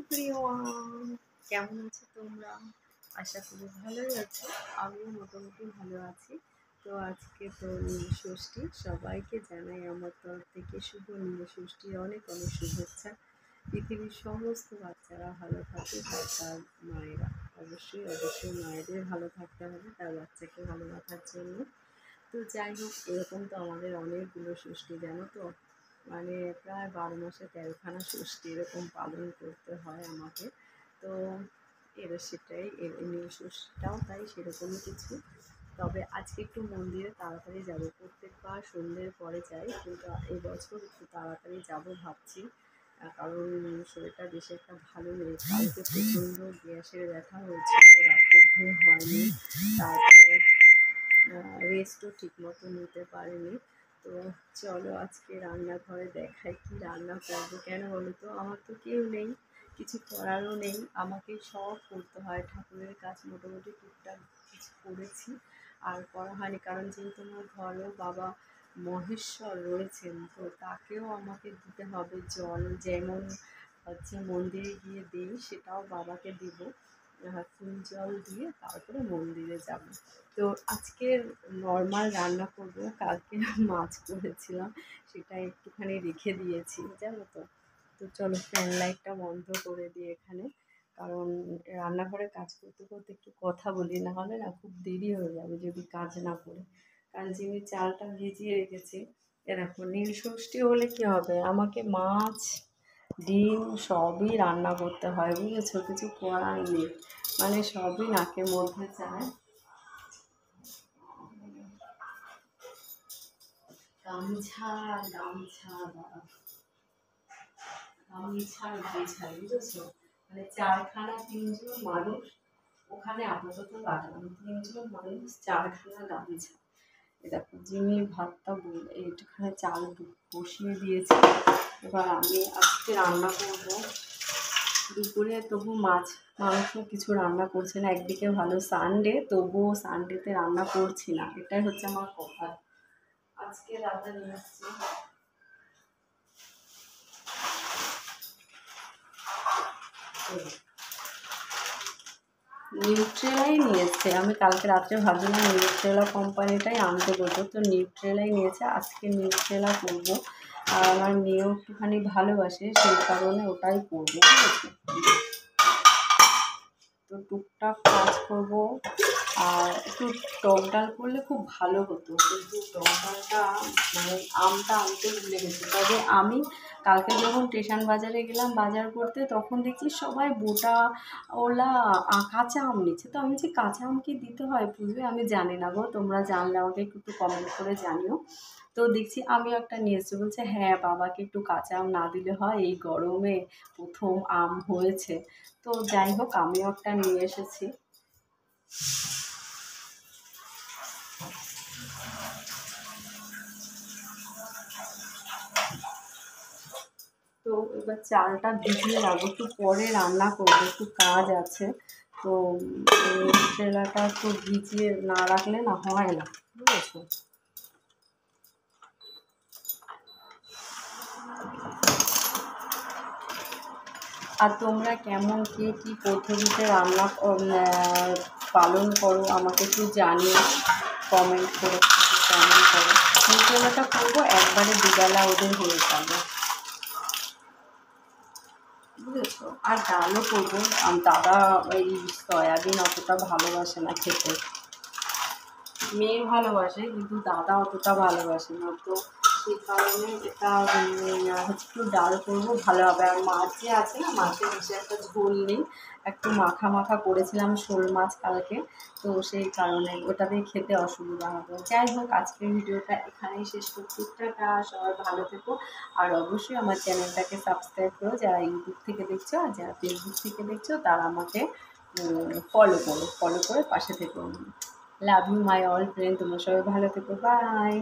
Everyone, কেমন আছো তোমরা? আশা করি ভালোই আছো। আমিও মোটামুটি ভালো আছি। তো আজকে তো নীলষষ্ঠী, সবাইকে জানাই আমার তরফ থেকে শুভ নীলষষ্ঠীর অনেক অনেক শুভেচ্ছা। পৃথিবীর সমস্ত বাচ্চারা ভালো থাকে, তার মায়েরা অবশ্যই অবশ্যই মায়েদের ভালো থাকতে হবে তার বাচ্চাকে ভালো রাখার জন্য। তো যাই হোক, এরকম তো আমাদের অনেকগুলো ষষ্ঠী, জানো তো, মানে প্রায় 12 মাসে 13খানা ষষ্ঠী এরকম পালন করতে হয় আমাকে। তো সেটাই নীল ষষ্ঠীটাও তাই সেরকমই কিছু। তবে আজকে একটু মন্দিরে তাড়াতাড়ি যাবো, প্রত্যেকবার সন্ধ্যের পরে যাই, কিন্তু এবছর একটু তাড়াতাড়ি যাব ভাবছি। কারণ শরীরটা বেশি একটা ভালো নেই। কালকে প্রচণ্ড গ্যাসের ব্যথা হয়েছিল, রাতে ঘুম হয়নি, তারপরে রেস্টও ঠিকমতো নিতে পারিনি। তো চলো আজকে রান্নাঘরে দেখাই কি রান্না করবো। কেন বলো তো, আমার তো কেউ নেই, কিছু করারও নেই, আমাকেই সব করতে হয়। ঠাকুরের কাজ মোটামুটি টুকটাক কিছু করেছি, আর করা হয়নি, কারণ যেহেতু আমার ঘরেও বাবা মহেশ্বর রয়েছেন, তো তাকেও আমাকে দিতে হবে জল। যেমন মন্দিরে গিয়ে দিই, সেটাও বাবাকে দিব। ফুল জল দিয়ে তারপরে মন্দিরে যাব। তো আজকে নর্মাল রান্না করব। কালকে মাছ করেছিলাম, সেটা একটুখানি রেখে দিয়েছি, জানো তো। তো চলো ফ্যান লাইটটা বন্ধ করে দিই এখানে, কারণ রান্নাঘরে কাজ করতে করতে একটু কথা বলি, না হলে না খুব দেরি হয়ে যাবে যদি কাজ না করি। কারণ যিনি চালটা ভিজিয়ে রেখেছি, দেখো নীলষষ্ঠী হলে কি হবে, আমাকে মাছ ডিম সবই রান্না করতে হয়, বুঝেছো, কিছু করার নেই, মানে সবই নাকের মধ্যে চায়। গামছা গামছা গামছার বোঝাই, বুঝেছো, মানে 4খানা 3জন মানুষ ওখানে আপাতত লাগানো, 3জন মানুষ 4খানা গামছা। দেখো যিনি ভাতটা এইখানে চাল বসিয়ে দিয়েছে। এবার আমি আজকে রান্না করব দুপুরে, তবু মাছ মাংস কিছু রান্না করছি না। একদিকে ভালো সানডে, তবুও সানডেতে রান্না করছি না, এটাই হচ্ছে আমার কথা। আজকে রাতে নিয়ে এসছি নিউট্রেলাই নিয়েছে। আমি কালকে রাত্রে ভাবছিলাম নিউট্রেলা কোম্পানিটাই আনতে বলবো, তো নিউট্রেলাই নিয়েছে। আজকে নিউট্রেলা করবো, আর আমার মেয়েও একটুখানি ভালোবাসে, সেই কারণে ওটাই করবো, বুঝেছো। তো টুকটাক কাজ করবো, আর একটু টক ডাল করলে খুব ভালো হতো, কিন্তু টক ডালটা মানে আমটা আনতে ভুলে গেছি। তবে আমি কালকে যখন স্টেশন বাজারে গেলাম বাজার করতে, তখন দেখছি সবাই গোটা ওলা কাঁচা আম নিচ্ছে। তো আমি যে কাঁচা আম কি দিতে হয় পুজোয়, আমি জানি না গো, তোমরা জানলে আমাকে একটু কমেন্ট করে জানিও। তো দেখছি আমিও একটা নিয়ে এসেছি, বলছে হ্যাঁ বাবাকে একটু কাঁচা আম না দিলে হয়, এই গরমে প্রথম আম হয়েছে। তো যাই হোক, আমিও একটা নিয়ে এসেছি। তো এবার চালটা ভিজিয়ে রাখবো, একটু পরে রান্না করবো, একটু কাজ আছে। তো ছেলাটা একটু ভিজিয়ে না রাখলে না হয় না, বুঝেছো। আর তোমরা কেমন কে কী পদ্ধতিতে রান্না পালন করো আমাকে একটু জানিও, কমেন্ট করে কমেন্ট করো। ছেলাটা করবো একবারে দুবেলা ওদের হয়ে যাবে, বুঝেছো। আর ডালও করবো, দাদা এই সয়াবিন অতটা ভালোবাসে না খেতে, মেয়ে ভালোবাসে কিন্তু দাদা অতটা ভালোবাসে না। তো সেই কারণে এটা হচ্ছে একটু ডাল করবো, ভালো হবে। আর মাছ যে আছে না, মাছের বেশি একটা ঝোল নেই, একটু মাখা মাখা করেছিলাম শোল মাছ কালকে, তো সেই কারণে ওটা দিয়ে খেতে অসুবিধা হবে। যাই হোক, আজকের ভিডিওটা এখানেই শেষ করছি। টাটা, সবাই ভালো থেকো। আর অবশ্যই আমার চ্যানেলটাকে সাবস্ক্রাইব করো, যারা ইউটিউব থেকে দেখছো, আর যারা ফেসবুক থেকে দেখছো তারা আমাকে ফলো করে পাশে থেকো। Love you my all friend, তোমরা সবাই ভালো থেকো, বাই।